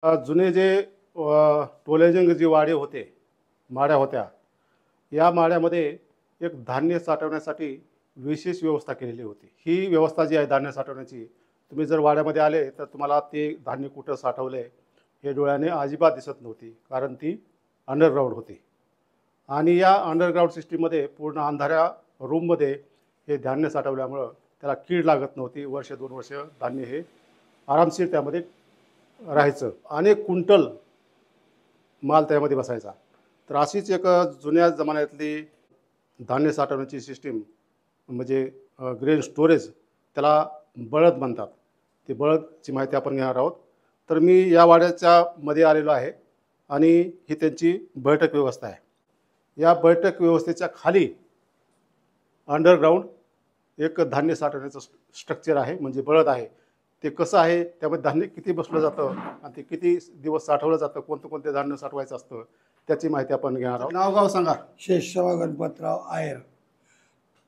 जुने जे टोलेजंग जी वाडे होते, माड्या होत्या, या माड्यामध्ये एक धान्य साठवण्यासाठी विशेष व्यवस्था केलेली होती. ही व्यवस्था जी आहे धान्य साठवण्याची, तुम्ही जर वाड्यामध्ये आले तर तुम्हाला ते धान्य कुठं साठवलं हे डोळ्याने अजिबात दिसत नव्हती, कारण ती अंडरग्राऊंड होती. आणि या अंडरग्राऊंड सिस्टीममध्ये पूर्ण अंधाऱ्या रूममध्ये हे धान्य साठवल्यामुळं त्याला कीड लागत नव्हती. वर्ष 2 वर्ष धान्य हे आरामशीर त्यामध्ये राहायचं. अनेक क्विंटल माल त्यामध्ये बसायचा. तर अशीच एक जुन्या जमान्यातली धान्य साठवण्याची सिस्टीम म्हणजे ग्रेन स्टोरेज, त्याला बळद म्हणतात. ते बळदची माहिती आपण घेणार आहोत. तर मी या वाड्याच्या मध्ये आलेलो आहे आणि ही त्यांची बैठक व्यवस्था आहे. या बैठक व्यवस्थेच्या खाली अंडरग्राऊंड एक धान्य साठवण्याचं स्ट्रक्चर आहे, म्हणजे बळद आहे. ते कसं आहे, त्यामध्ये धान्य किती बसलं जातं आणि ते किती दिवस साठवलं जातं, कोणतं कोणते धान्य साठवायचं असतं, त्याची माहिती आपण घेणार आहोत. नाव गाव सांगा. शेषराव गणपतराव आयर,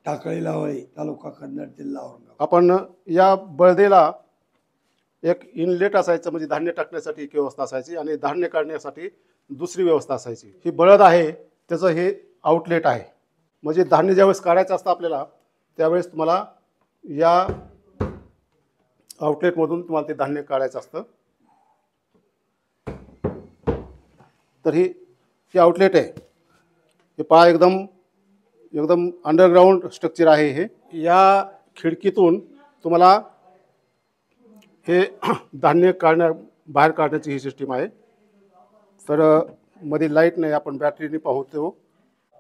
टाकळी लावळी, तालुका कन्नड, जिल्हा औरंगाबाद. आपण या बळदेला एक इनलेट असायचं, म्हणजे धान्य टाकण्यासाठी एक व्यवस्था असायची आणि धान्य काढण्यासाठी दुसरी व्यवस्था असायची. ही बळद आहे, त्याचं हे आउटलेट आहे. म्हणजे धान्य ज्यावेळेस काढायचं असतं आपल्याला, त्यावेळेस तुम्हाला या आउटलेटमधून तुम्हाला ते धान्य काढायचं असतं. तर ही आउटलेट आहे. हे पहा, एकदम एकदम अंडरग्राऊंड स्ट्रक्चर आहे हे. या खिडकीतून तुम्हाला हे धान्य बाहेर काढण्याची ही सिस्टीम आहे. तर मध्ये लाईट नाही, आपण बॅटरीने पाहतो.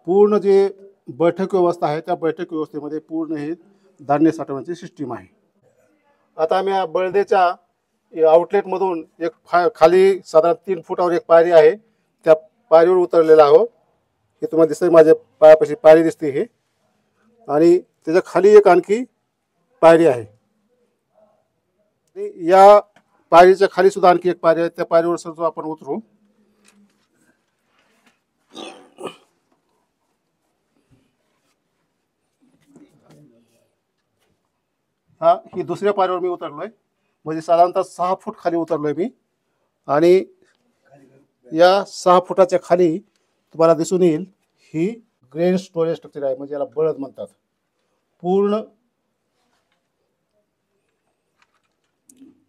पूर्ण जे बैठक व्यवस्था आहे, त्या बैठक व्यवस्थेमध्ये पूर्ण हे धान्य साठवण्याची सिस्टीम आहे. आता आम्ही या बळदेच्या आउटलेटमधून एक खाली साधारण 3 फुटावर एक पायरी आहे, त्या पायरीवर उतरलेला आहोत. हे तुम्हाला दिसतंय, माझ्या पायापाशी पायरी दिसते हे, आणि त्याच्या खाली एक आणखी पायरी आहे. या पायरीच्या खाली सुद्धा आणखी एक पायरी आहे. त्या पायरीवर सुद्धा आपण उतरू. ही दुसऱ्या पायरीवर मी उतरलोय, म्हणजे साधारणतः 6 फूट खाली उतरलोय मी. आणि या 6 फुटाच्या खाली तुम्हाला दिसून येईल ही ग्रेन स्टोरेज स्ट्रक्चर आहे, म्हणजे याला बळद म्हणतात. पूर्ण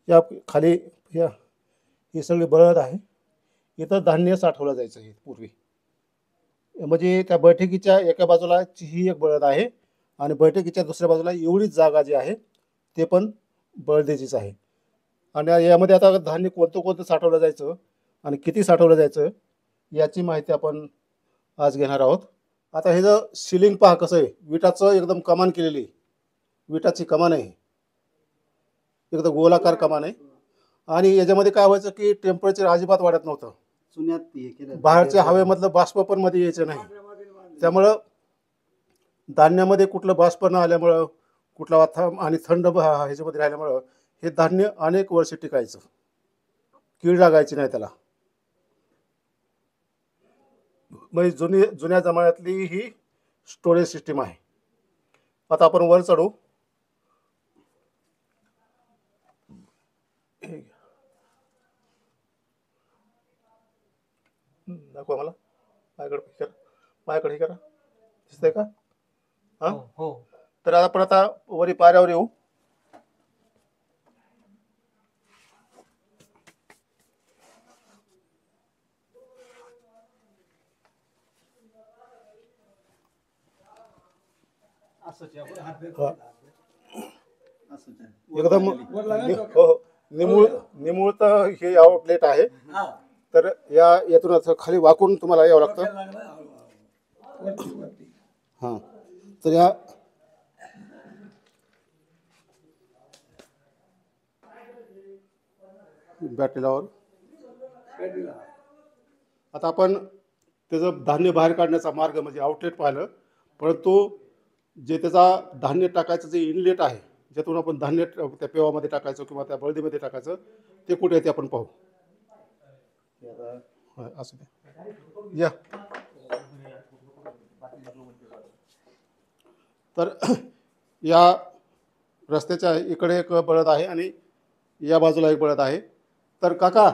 या खाली ही सगळी बळद आहे. इथं धान्य साठवलं जायचं हे पूर्वी. म्हणजे त्या बैठकीच्या एका बाजूला ही एक बळद आहे आणि बैठकीच्या दुसऱ्या बाजूला एवढीच जागा जी आहे ते पण बळदेचीच आहे. आणि यामध्ये आता धान्य कोणतं कोणतं साठवलं जायचं आणि किती साठवलं जायचं याची माहिती आपण आज घेणार आहोत. आता हे जर सिलिंग पहा कसं आहे, विटाचं एकदम कमान केलेली, विटाची कमान आहे, एकदम गोलाकार कमान आहे. आणि याच्यामध्ये काय व्हायचं की टेम्परेचर अजिबात वाढत नव्हतं. बाहेरच्या हवेमधलं बाष्प पण मध्ये यायचं नाही. त्यामुळं धान्यामध्ये कुठलं बाष्प न आल्यामुळं, कुठला आणि थंड ह्याच्यामध्ये राहिल्यामुळं हे धान्य अनेक वर्ष टिकायचं, कीड लागायची नाही त्याला. म्हणजे जुन्या जमान्यातली ही स्टोरेज सिस्टीम आहे. आता आपण वर चढू. दाखवा मला, माझ्याकडे हे करा, दिसतंय का? हा हो. तर आपण आता वरी पायऱ्यावर येऊ. एकदम निमुळत हे आउटलेट आहे. तर यातून असं खाली वाकून तुम्हाला यावं लागतं. हां, तर या बॅटरीलावर आता आपण त्याचं धान्य बाहेर काढण्याचा मार्ग म्हणजे आउटलेट पाहिलं, परंतु जे त्याचा धान्य टाकायचं जे इनलेट आहे, ज्यातून आपण धान्य त्या पेवामध्ये टाकायचं किंवा त्या बळदीमध्ये टाकायचं, ते कुठे आहे ते आपण पाहू. असं या. तर या रस्त्याच्या इकडे एक बळद आहे आणि या बाजूला एक बळद आहे. तर काका,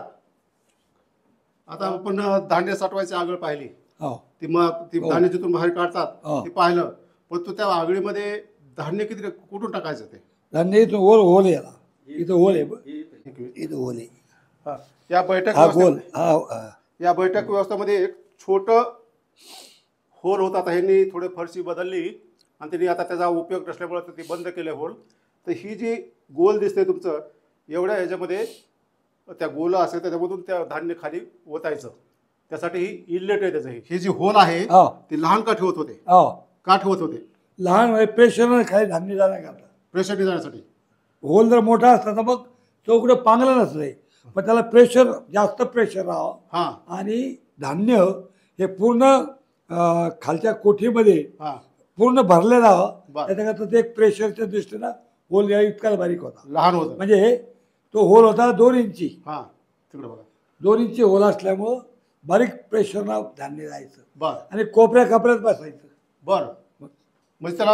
आता आपण धान्य साठवायची आगळ पाहिली, हो ती मग ती हो. धान्य जिथून बाहेर काढतात हो. ते पाहिलं, पण तू त्या आगळीमध्ये धान्य किती कुठून टाकायचं ते? धान्य इथं होल आहे याला, इथं होल आहे इथं होल आहे. हा. या बैठक हा गोल व्यवस्थेत या बैठक व्यवस्थेमध्ये एक छोटं होल होता. आता ह्यांनी थोडी फरशी बदलली आणि त्यांनी आता त्याचा उपयोग नसल्यामुळे ते बंद केले होल. तर ही जी गोल दिसते तुमचं, एवढ्या ह्याच्यामध्ये त्या गोल असेल त्याच्यामधून त्या धान्य खाली ओतायचं. त्यासाठी ही इनलेट आहे त्याचं. ही जी होल आहे हो ती लहान का ठेवत होते? हो का ठेवत होते? लहान म्हणजे प्रेशरनं खाली धान्य जाण्याकरता. प्रेशर जाण्यासाठी. होल जर मोठा असता तर मग चौकडं पांगलं नसतंय, पण त्याला प्रेशर जास्त प्रेशर राहावं हां आणि धान्य हे पूर्ण खालच्या कोठीमध्ये हां पूर्ण भरले राहावं. बरं. त्याच्याकरता ते एक प्रेशरच्या दृष्टीनं होल या इतका बारीक होता. लहान होतं. म्हणजे तो होल होता 2 इंची. हां तिकडे बघा. 2 इंची होल असल्यामुळं बारीक प्रेशरनं धान्य जायचं बरं आणि कोपऱ्या कपऱ्यात बसायचं. बरं. म्हणजे त्याला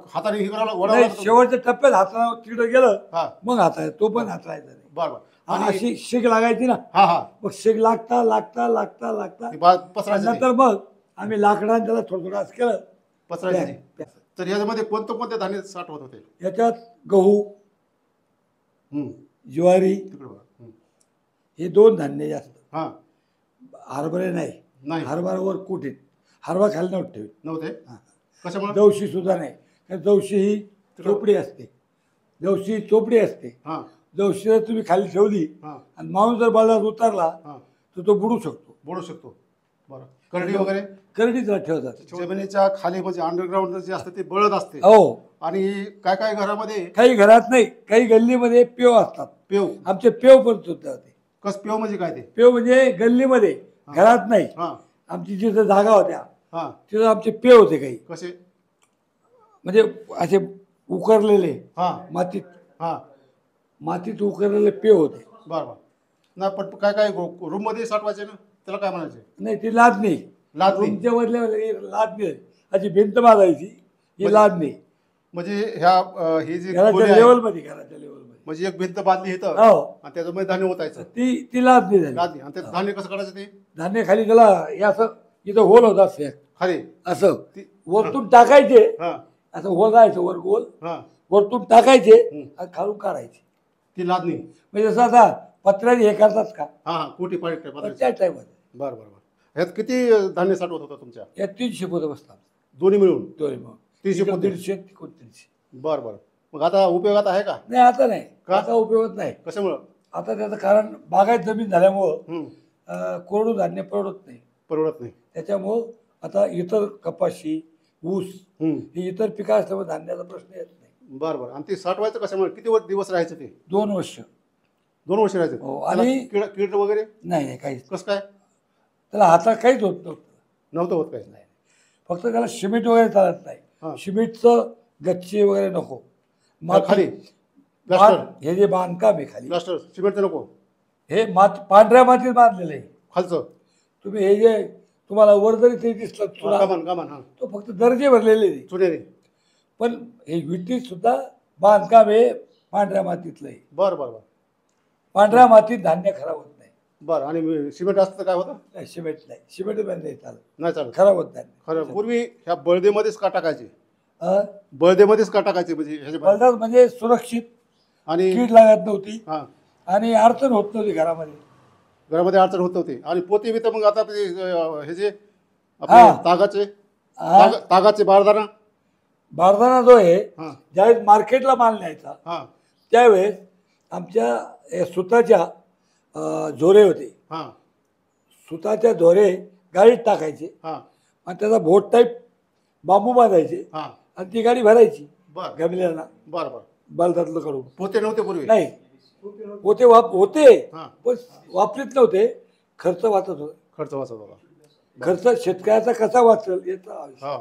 हाताने हे करायला नाही, वडावं. शेवटच्या टप्प्यात हाताला तिकडं गेलं हां मग हाताय तो पण हातायचा नाही. बरं बरं. आणि आणि अशी शेक लागायची ना, हां हां मग शेक लागता लागता लागता लागता ती पसरायची ती. नंतर मग आम्ही लाकडाने त्याला थोडं थोडं असं केलं. पसरायची ती. प्या- तर याच्यामध्ये कोणते धान्य साठवत होते? याच्यात गहू, हं. ज्वारी तिकडे बघा. हं. हे 2 धान्य जास्त. हां हरभरे नाही. नाही हरभरावर कुठे हरभरा खाली नव्हते ठेवीत. नव्हते. हां. कशामुळे? जवशी सुद्धा नाही, कारण जवशी ही चोपडी असते. जवशी ही चोपडी असते. हां जवशी जर तुम्ही खाली ठेवली हां आणि माणूस जर बाजारात उतरला हां तर तो बुडू शकतो. बोलू शकतो. बरं. करडी वगैरे करडीच ठेवतात. जमिनीच्या खाली म्हणजे अंडरग्राऊंड जे असते ते बळद असते. हो, आणि काय काय घरामध्ये काही घरात नाही, काही गल्लीमध्ये पेव असतात. पेव. आमचे पेव पण सुद्धा होते. कस पेव म्हणजे काय ते? पेव म्हणजे गल्लीमध्ये, घरात नाही. हां आमची जिथं जागा होत्या हां तिथं आमचे पेव होते काही, कसे? म्हणजे असे उकरलेले हां मातीत हां मातीत उकरलेले पेव होते. बरं बरं. नाही पण काय काय रूममध्ये साठवायचे ना, त्याला काय म्हणायचे? नाही, ती लादणी. लादणी. रूमच्या मधल्या लादणी अशी भिंत बांधायची, ही लादणी. म्हणजे ह्या ही जी खोली घराच्या आहे, लेवलमध्ये, घराच्या लेवलमध्ये. म्हणजे एक भिंत बांधली इथं हो, आणि त्याच्यामध्ये धान्य होतायचं. ती लादणी झाली. लादणी. आणि ते धान्य कसं काढायचं ते? धान्य खाली त्याला हे असं इथं होल होता असं खाली असं ती. वरतून टाकायचे, हां असं होल राहायचं वर गोल, हां वरतून टाकायचे हं. आणि खालून काढायचे. ती लादणी. म्हणजे जसं आता पत्र्याने हे करतात का, हां हां कोटी पाणी त्या टाईपमध्ये. बरं बरं बरं. ह्यात किती धान्य साठवत होता तुमच्या? या 300 पोतं बसतात दोन्ही मिळून? दोन्ही मग 300 पोतं. 150 तिकडून 300. बरं बरं. मग आता उपयोगात आहे का? नाही, आता नाही. का? आता उपयोग नाही. कशामुळं? आता त्याचं कारण बागायत जमीन झाल्यामुळं हं. कोरडू धान्य परवडत नाही. परवडत नाही. त्याच्यामुळं आता इतर कपाशी, ऊस हं. हे इतर पिकं असल्यामुळे धान्याचा प्रश्न येत नाही. बरं बरं. आणि ते साठवायचं कशामुळे? किती दिवस राहायचं ते? 2 वर्ष 2 वर्ष राहायचं. हो, त्याला आणि- कीड वगैरे नाही काहीच. कसं काय? त्याला हातात काहीच होत नव्हतं. नव्हतं होत काय? नाही, फक्त त्याला सिमेंट वगैरे चालत हां. नाही. सिमेंटचं गच्ची वगैरे नको. खाली बांध- प्लास्टर. हे जे बांधकाम आहे खाली, प्लास्टर सिमेंटचं नको. हे पांढऱ्या मातीत बांधलेलं आहे. खालचं तुम्ही हे जे तुम्हाला वर जरी ते दिसलं चुना, कामान कामान हां तो फक्त दर्जे भरलेले आहे. चुनेने. पण हे विटीत सुद्धा बांधकाम हे पांढऱ्या मातीतलं आहे. बरं बरं बरं पांढऱ्या मातीत धान्य खराब होत नाही. बरं. आणि सिमेंट असतं तर काय होतं? नाही, सिमेंट नाही. सिमेंट नाही चालत, नाही चालत. खराब होत नाही. खरं पूर्वी ह्या बळदेमध्येच का टाकायचे? अं, बळदेमध्येच का टाकायचे म्हणजे ह्याच्या बलदार म्हणजे सुरक्षित, आणि कीड लागत नव्हती हां आणि अडचण होत नव्हती घरामध्ये. घरामध्ये अडचण होत नव्हती. आणि पोते बी तर मग आता ते, हे जे हां. आपले तागाचे हा, तागाचे बारदाना. बारदाना जो आहे, हां ज्यावेळेस मार्केटला माल न्यायचा हां त्यावेळेस आमच्या हे सुताच्या झोरे होते. हां सुताच्या झोरे गाडीत टाकायचे हां आणि त्याचा बोट टाईप बांबू बांधायचे हां आणि ती गाडी भरायची बरं गमल्याला बरं बरं. बलदातलं कडून. पोते नव्हते पूर्वी? नाही, होते होते हां. पण वापरीत नव्हते. खर्च वाचत होता. खर्च वाचत होता. खर्च शेतकऱ्याचा कसा वाचेल याचा हां